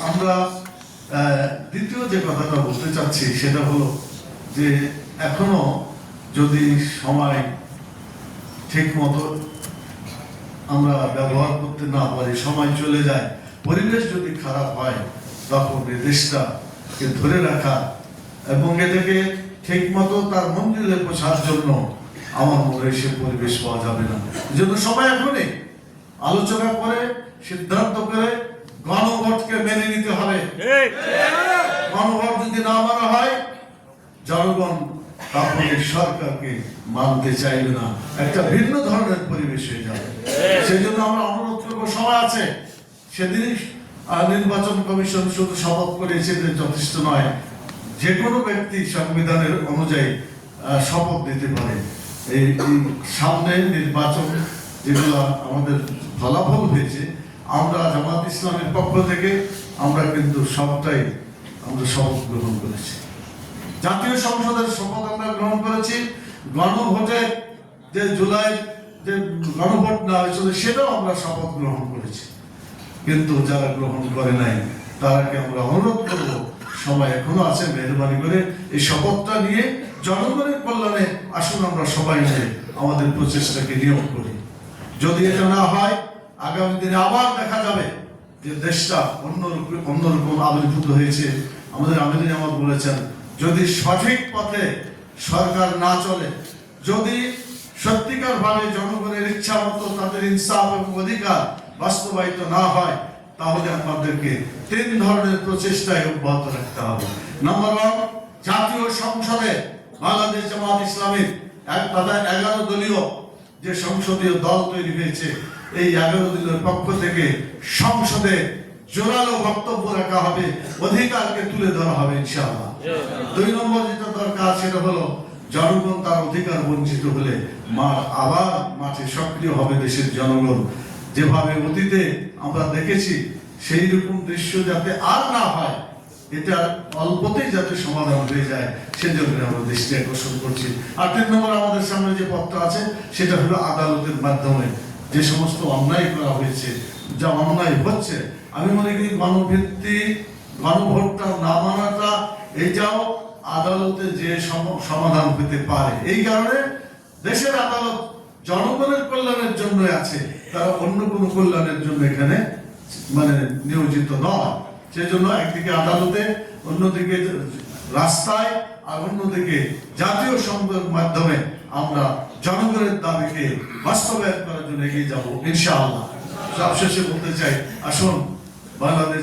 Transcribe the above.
আমরা দ্বিতীয় যে কথাটা বলতে চাচ্ছি সেটা হলো যে এখনো যদি সময় ঠিক মতো আমরা ব্যবহার করতে না পারি, সময় চলে যায়, পরিবেশ যদি খারাপ হয়, তখন এই দেশটাকে ধরে রাখা এবং এটাকে ঠিক মতো তার মন্দিরে পৌঁছার জন্য আমার মনে হয় সে পরিবেশ পাওয়া যাবে না। এই জন্য সবাই এখনই আলোচনা করে সিদ্ধান্ত করে গণভোটকে মেনে নিতে হবে। গণভোট যদি না মানা হয়, জনগণ তারপরে সরকারকে মানতে চাইবে না, একটা ভিন্ন ধরনের পরিবেশ হয়ে যাবে। সেই জন্য আমরা অনুরোধ করবো, সময় আছে। সেদিন নির্বাচন কমিশন শুধু শপথ করেছে যে যথেষ্ট নয়, যে কোনো ব্যক্তি সংবিধানের অনুযায়ী শপথ দিতে পারে। এই সামনে নির্বাচন যেগুলো আমাদের ফলাফল হয়েছে, আমরা জামাত ইসলামের পক্ষ থেকে আমরা কিন্তু সবটাই আমরা শপথ গ্রহণ করেছি। জাতীয় সংসদের শপথ আমরা গ্রহণ করেছি। গণভোটে যে জুলাই যে গণভোট না হয়েছিল সেটাও আমরা শপথ গ্রহণ করেছি। কিন্তু যারা গ্রহণ করে নাই তারাকে আমরা অনুরোধ করবো, সময় এখনো আছে, মেহরবানি করে এই শপথটা নিয়ে জনগণের কল্যাণে আসুন আমরা সবাই মিলে আমাদের প্রচেষ্টাকে নিয়োগ করি। যদি এটা না হয়, আগামী দিনে আবার দেখা যাবে যে দেশটা অন্যরকম আবির্ভূত হয়েছে। আমাদের আমির আহমদ বলেছেন, যদি সঠিক পথে সরকার না চলে, যদি সত্যিকার ভাবে জনগণের ইচ্ছা মতো তাদের ইনসাফ এবং অধিকার বাস্তবায়িত না হয়, তাহলে আমাদেরকে 3 ধরনের প্রচেষ্টায় অব্যাহত রাখতে হবে। নম্বর 1, জাতীয় সংসদে বাংলাদেশ জামাত ইসলামের 11 দলীয় যে সংসদীয় দল তৈরি হয়েছে, এই 11 দলের পক্ষ থেকে সংসদে জোরালো বক্তব্য রাখা হবে, অধিকারকে তুলে ধরা হবে ইনশাআল্লাহ। 2 নম্বর যেটা দরকার সেটা হলো জনগণ তার অধিকার বঞ্চিত হলে আবার মাঠে সক্রিয় হবে দেশের জনগণ। যেভাবে অতীতে আমরা দেখেছি সেই রকম দৃশ্য যাতে আর না হয়, এটা অল্পতেই যাতে সমাধান হয়ে যায়, সেজন্য আমরা দৃষ্টি আকর্ষণ করছি। আর 3 নম্বর আমাদের সামনে যে পথটা আছে সেটা হলো আদালতের মাধ্যমে যে সমস্ত অন্যায় করা হয়েছে, যা অন্যায় হচ্ছে, আমি মনে করি গণভিত্তিক গণভোটটা না মানাটা এটাও আদালতে যে সমাধান পেতে পারে। এই কারণে দেশের আদালত জনগণের কল্যাণের জন্য আছে, তারা অন্য কোনো কল্যাণের জন্য এখানে নিয়োজিত নয়। সেজন্য একদিকে আদালতে, অন্যদিকে রাস্তায়, আর অন্যদিকে জাতীয় সংসদের মাধ্যমে আমরা জনগণের দাবিকে বাস্তবায়ন করার জন্য এগিয়ে যাব ইনশাআল্লাহ। সবশেষে বলতে চাই, আসুন বাংলাদেশ